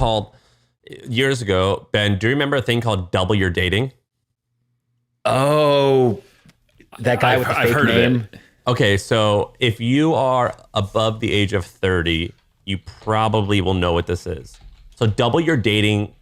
called years ago. Ben, do you remember a thing called Double Your Dating? Oh, that guy with the fake name. Okay, so if you are above the age of 30, you probably will know what this is. So Double Your Dating,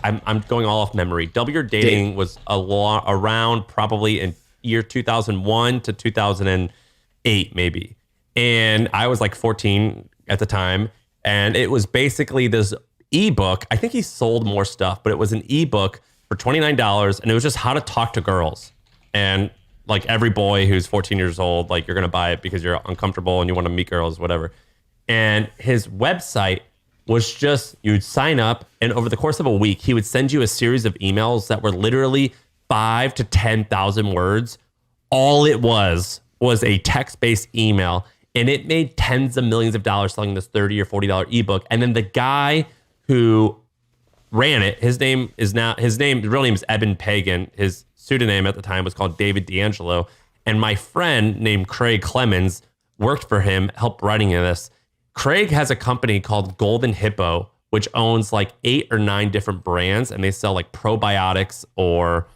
I'm going all off memory. Double Your Dating was around probably in year 2001 to 2008, maybe. And I was like 14 at the time. And it was basically this ebook. I think he sold more stuff, but it was an ebook for $29. And it was just how to talk to girls. And like every boy who's 14 years old, like you're going to buy it because you're uncomfortable and you want to meet girls, whatever. And his website was just, you'd sign up and over the course of a week, he would send you a series of emails that were literally 5,000 to 10,000 words. All it was a text-based email, and it made tens of millions of dollars selling this $30 or $40 ebook. And then the guy who ran it, his real name is Eben Pagan. His pseudonym at the time was called David D'Angelo. And my friend named Craig Clemens worked for him, helped writing this. Craig has a company called Golden Hippo, which owns like 8 or 9 different brands, and they sell like probiotics, or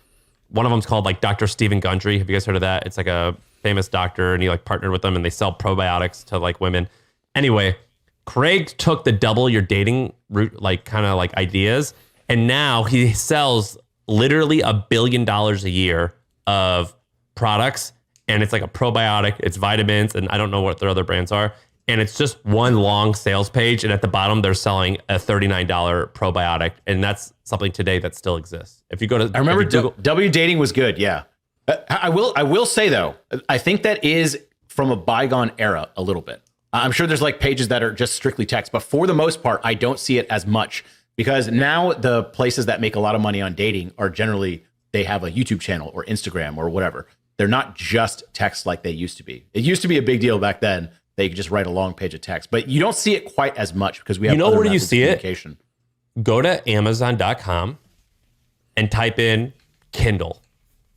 one of them's called like Dr. Stephen Gundry. Have you guys heard of that? It's like a famous doctor, and he like partnered with them, and they sell probiotics to like women. Anyway, Craig took the Double Your Dating route, like kind of like ideas, and now he sells literally $1 billion a year of products, and it's like a probiotic, it's vitamins, and I don't know what their other brands are. And it's just one long sales page. And at the bottom, they're selling a $39 probiotic. And that's something today that still exists. If you go to, I remember W Dating was good. Yeah. I will say though, I think that is from a bygone era a little bit. I'm sure there's like pages that are just strictly text, but for the most part, I don't see it as much because now the places that make a lot of money on dating are generally, they have a YouTube channel or Instagram or whatever. They're not just text like they used to be. It used to be a big deal back then. They could just write a long page of text, but you don't see it quite as much because we have. You know where do you see it? Go to Amazon.com and type in Kindle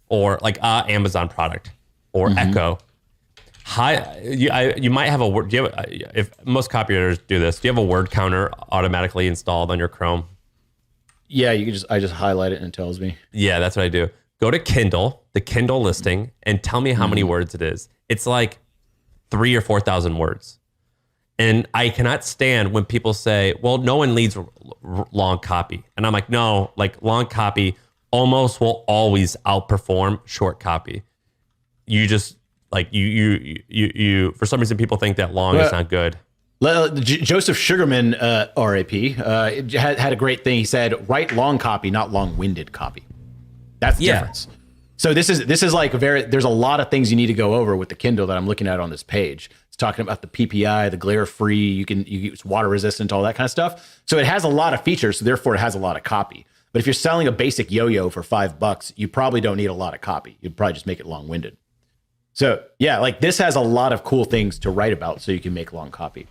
or like Amazon product or Echo. You might have a word. If most copywriters do this, do you have a word counter automatically installed on your Chrome? Yeah, I just highlight it and it tells me. Yeah, that's what I do. Go to Kindle, the Kindle listing, and tell me how many words it is. It's like 3,000 or 4,000 words. And I cannot stand when people say, well, no one leads long copy. And I'm like, no, like long copy almost will always outperform short copy. You just like, you for some reason, people think that long is not good. Joseph Sugarman, RAP, had a great thing. He said, write long copy, not long-winded copy. That's the difference. So this is like there's a lot of things you need to go over with the Kindle that I'm looking at on this page. It's talking about the PPI, the glare free, it's water resistant, all that kind of stuff. So it has a lot of features, so therefore it has a lot of copy. But if you're selling a basic yo-yo for $5, you probably don't need a lot of copy. You'd probably just make it long-winded. So yeah, like this has a lot of cool things to write about so you can make long copy.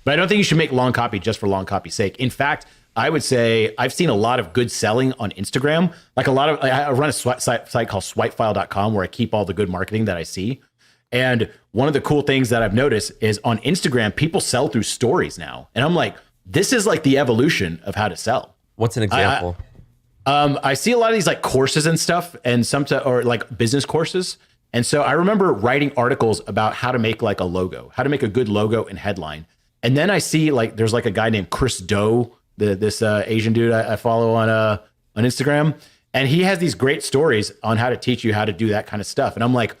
But I don't think you should make long copy just for long copy's sake. In fact, I would say I've seen a lot of good selling on Instagram. Like I run a site called swipefile.com where I keep all the good marketing that I see. And one of the cool things that I've noticed is on Instagram, people sell through stories now. And I'm like, this is like the evolution of how to sell. What's an example? I see a lot of these like courses and stuff and or like business courses. And so I remember writing articles about how to make like a logo, how to make a good logo and headline. And then I see like, there's like a guy named Chris Doe, this Asian dude I follow on Instagram. And he has these great stories on how to teach you how to do that kind of stuff. And I'm like,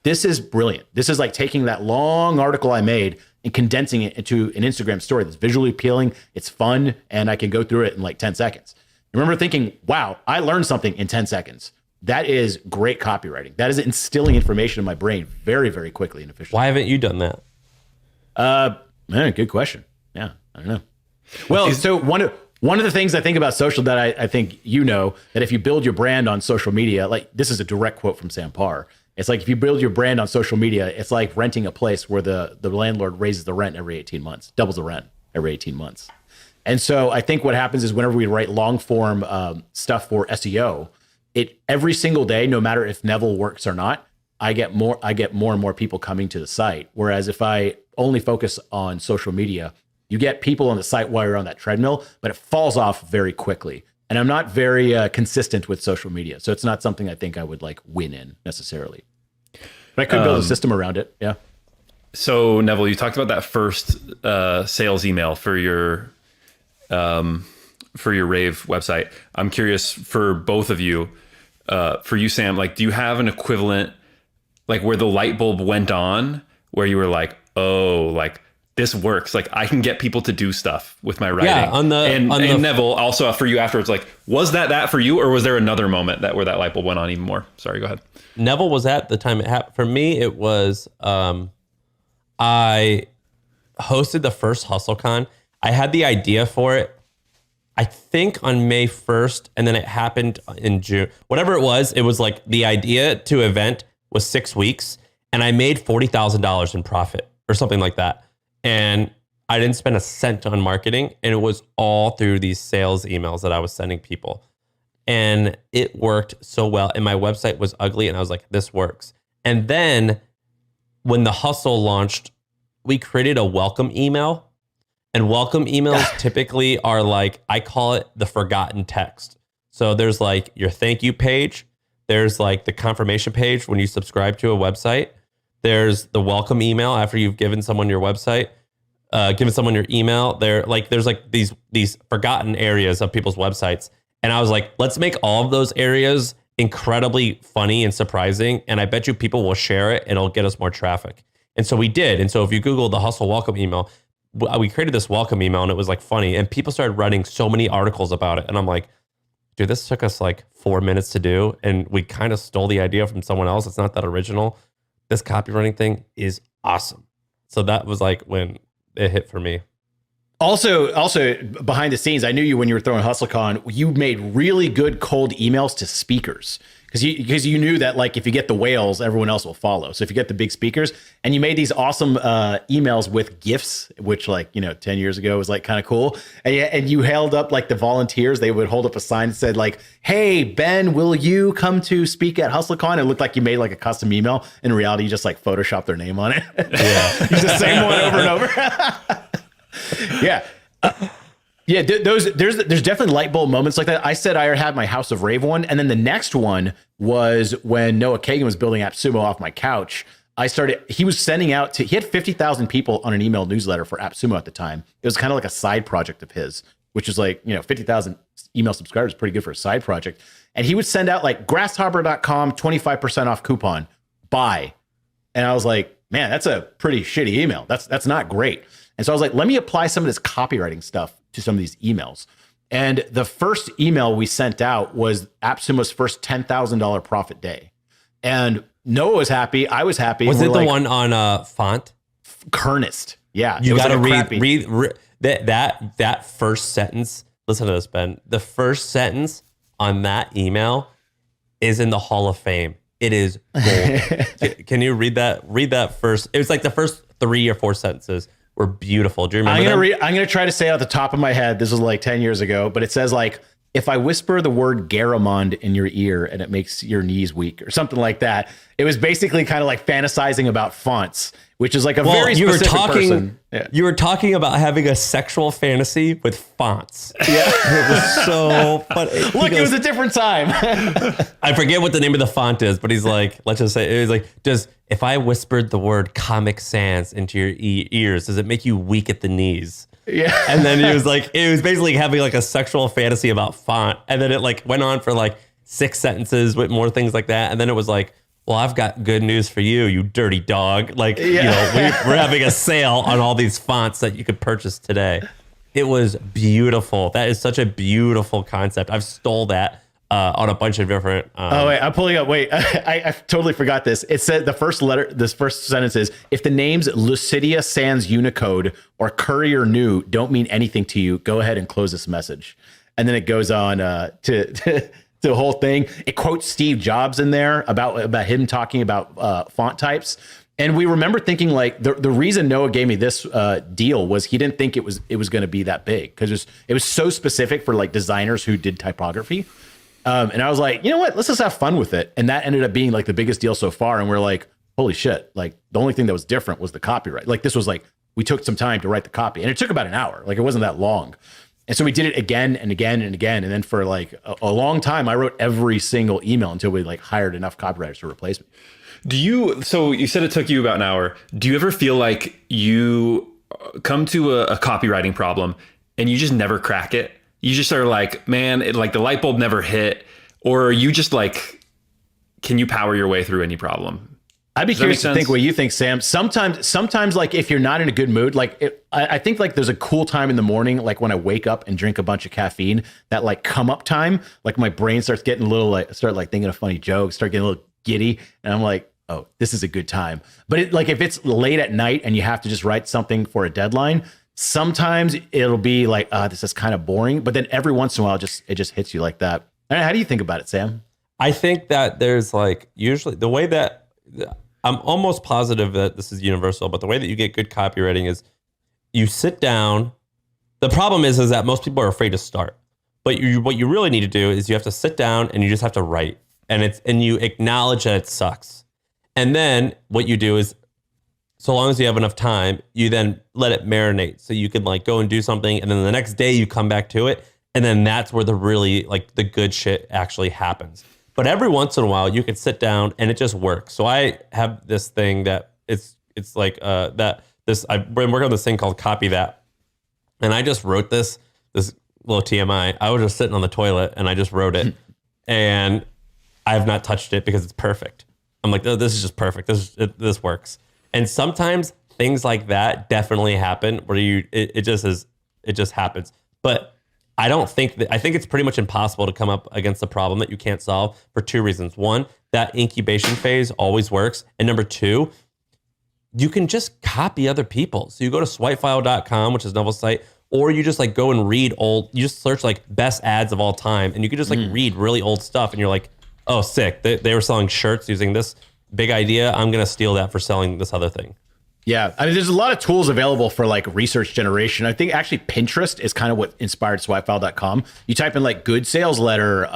this is brilliant. This is like taking that long article I made and condensing it into an Instagram story that's visually appealing. It's fun. And I can go through it in like 10 seconds. I remember thinking, wow, I learned something in 10 seconds. That is great copywriting. That is instilling information in my brain very, very quickly and efficiently. Why haven't you done that? Man, good question. Yeah, I don't know. Well, so one of the things I think about social that I think that if you build your brand on social media, like this is a direct quote from Sam Parr. It's like if you build your brand on social media, it's like renting a place where the landlord raises the rent every 18 months, doubles the rent every 18 months. And so I think what happens is whenever we write long form stuff for SEO, every single day, no matter if Neville works or not, I get more and more people coming to the site. Whereas if I only focus on social media, You get people on the site while you're on that treadmill, but it falls off very quickly. And I'm not very consistent with social media. So it's not something I think I would like win in necessarily. But I could build a system around it. Yeah. So Neville, you talked about that first sales email for your Rave website. I'm curious for both of you, for you, Sam, like, do you have an equivalent, like where the light bulb went on, where you were like, oh, like this works. Like I can get people to do stuff with my writing. Yeah, and Neville, also for you afterwards, like, was that for you, or was there another moment where that light bulb went on even more? Sorry, go ahead. Neville was at the time it happened. For me, it was, I hosted the first HustleCon. I had the idea for it, I think on May 1st, and then it happened in June. Whatever it was like the idea to event was 6 weeks, and I made $40,000 in profit or something like that. And I didn't spend a cent on marketing, and it was all through these sales emails that I was sending people. And it worked so well. And my website was ugly, and I was like, this works. And then when the hustle launched, we created a welcome email. And welcome emails typically are like, I call it the forgotten text. So there's like your thank you page. There's like the confirmation page when you subscribe to a website. There's the welcome email after you've given someone your website, given someone your email. There's like these forgotten areas of people's websites. And I was like, let's make all of those areas incredibly funny and surprising. And I bet you people will share it and it'll get us more traffic. And so we did. And so if you Google the Hustle welcome email, we created this welcome email and it was like funny. And people started writing so many articles about it. And I'm like, dude, this took us like 4 minutes to do. And we kind of stole the idea from someone else. It's not that original. This copywriting thing is awesome. So that was like when it hit for me. Also behind the scenes, I knew you when you were throwing HustleCon, you made really good cold emails to speakers because you knew that like if you get the whales, everyone else will follow. So if you get the big speakers, and you made these awesome emails with GIFs, which 10 years ago was like kind of cool. And you held up like the volunteers, they would hold up a sign that said like, hey, Ben, will you come to speak at HustleCon? It looked like you made like a custom email. In reality, you just like Photoshopped their name on it. Yeah. Use the same one over and over. Yeah. There's definitely light bulb moments like that. I said I had my House of Rave one. And then the next one was when Noah Kagan was building AppSumo off my couch. He was sending out he had 50,000 people on an email newsletter for AppSumo at the time. It was kind of like a side project of his, which is like, 50,000 email subscribers, pretty good for a side project. And he would send out like grasshopper.com, 25% off coupon, buy. And I was like, man, that's a pretty shitty email. That's not great. And so I was like, let me apply some of this copywriting stuff to some of these emails. And the first email we sent out was AppSumo's first $10,000 profit day. And Noah was happy. I was happy. Was it the one on font? Kernest. Yeah. You got to read that first sentence. Listen to this, Ben. The first sentence on that email is in the Hall of Fame. It is gold. Can you read that? Read that first. It was like the first 3 or 4 sentences were beautiful. Do you remember I'm going to try to say it at the top of my head. This was like 10 years ago, but it says like, if I whisper the word Garamond in your ear and it makes your knees weak or something like that. It was basically kind of like fantasizing about fonts, which is like a very specific person. Yeah. You were talking about having a sexual fantasy with fonts. Yeah. It was so funny. Look, it was a different time. I forget what the name of the font is, but he's like, let's just say, it was like, if I whispered the word Comic Sans into your ears, does it make you weak at the knees? Yeah. And then it was basically having like a sexual fantasy about font. And then it like went on for like 6 sentences with more things like that. And then it was like, well, I've got good news for you, you dirty dog. Like, we're having a sale on all these fonts that you could purchase today. It was beautiful. That is such a beautiful concept. I've stole that on a bunch of different. Wait, I'm pulling up. Wait, I totally forgot this. It said this first sentence is, if the names Lucidia Sans Unicode or Courier New don't mean anything to you, go ahead and close this message. And then it goes on to the whole thing. It quotes Steve Jobs in there about him talking about font types. And we remember thinking like the reason Noah gave me this deal was he didn't think it was going to be that big because it was so specific for like designers who did typography. And I was like, you know what? Let's just have fun with it. And that ended up being like the biggest deal so far. And we're like, holy shit. Like the only thing that was different was the copyright. Like this was like, We took some time to write the copy, and it took about an hour. Like, it wasn't that long. And so we did it again and again and again. And then for like a long time, I wrote every single email until we like hired enough copywriters to replace me. So you said it took you about an hour. Do you ever feel like you come to a copywriting problem and you just never crack it? You just are like, man, like the light bulb never hit, or are you just like, can you power your way through any problem? I'd be curious to think what you think, Sam. Sometimes like if you're not in a good mood, like I think like there's a cool time in the morning, like when I wake up and drink a bunch of caffeine, that like come up time, like my brain starts getting a little like, start like thinking of funny jokes, start getting a little giddy. And I'm like, oh, this is a good time. But like if it's late at night and you have to just write something for a deadline, sometimes it'll be like, this is kind of boring. But then every once in a while, it just hits you like that. How do you think about it, Sam? I think that there's like usually the way that I'm almost positive that this is universal, but the way that you get good copywriting is you sit down. The problem is that most people are afraid to start. But what you really need to do is you have to sit down and you just have to write. And you acknowledge that it sucks. And then what you do is, so long as you have enough time, you then let it marinate. So you can like go and do something. And then the next day you come back to it. And then that's where the really like the good shit actually happens. But every once in a while, you can sit down and it just works. So I have this thing that it's like I've been working on this thing called Copy That, and I just wrote this little TMI. I was just sitting on the toilet and I just wrote it, and I have not touched it because it's perfect. I'm like, oh, this is just perfect. This works. And sometimes things like that definitely happen where it just happens. But I think it's pretty much impossible to come up against a problem that you can't solve for two reasons. One, that incubation phase always works. And number two, you can just copy other people. So you go to swipefile.com, which is Novel's site, or you just like go and read you just search like best ads of all time. And you can just like read really old stuff. And you're like, oh, sick. They were selling shirts using this big idea. I'm going to steal that for selling this other thing. Yeah, I mean, there's a lot of tools available for like research generation. I think actually Pinterest is kind of what inspired swipefile.com. You type in like good sales letter,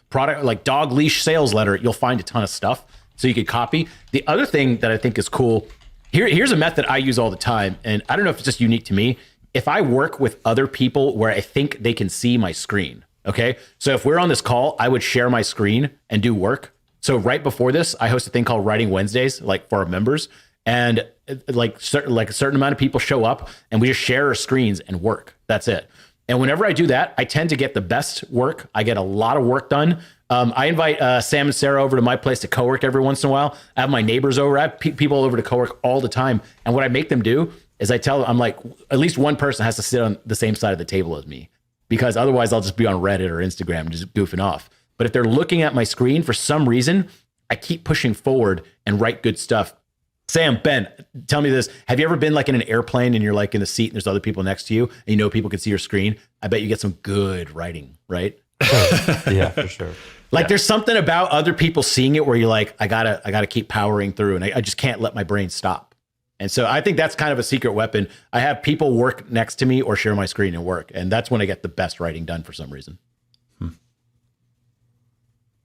product like dog leash sales letter, you'll find a ton of stuff so you could copy. The other thing that I think is cool, here's a method I use all the time, and I don't know if it's just unique to me. If I work with other people where I think they can see my screen, okay? So if we're on this call, I would share my screen and do work. So right before this, I host a thing called Writing Wednesdays, like for our members. And like a certain amount of people show up and we just share our screens and work. That's it. And whenever I do that, I tend to get the best work. I get a lot of work done. I invite Sam and Sarah over to my place to co-work every once in a while. I have my neighbors over. I have people over to co-work all the time. And what I make them do is I tell them, I'm like, at least one person has to sit on the same side of the table as me, because otherwise I'll just be on Reddit or Instagram just goofing off. But if they're looking at my screen for some reason, I keep pushing forward and write good stuff. Sam, Ben, tell me this. Have you ever been like in an airplane and you're like in the seat and there's other people next to you and you know people can see your screen? I bet you get some good writing, right? Yeah, for sure. Like there's something about other people seeing it where you're like, I gotta keep powering through, and I just can't let my brain stop. And so I think that's kind of a secret weapon. I have people work next to me or share my screen and work. And that's when I get the best writing done for some reason.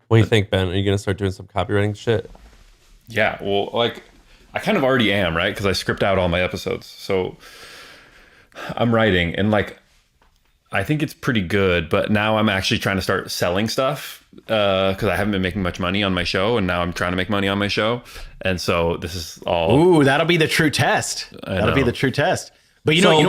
What do you think, Ben? Are you going to start doing some copywriting shit? Yeah, well, like I kind of already am, right? Because I script out all my episodes. So I'm writing, and like I think it's pretty good, but now I'm actually trying to start selling stuff because I haven't been making much money on my show, and now I'm trying to make money on my show. And so this is all... Ooh, that'll be the true test. That'll be the true test. But you know,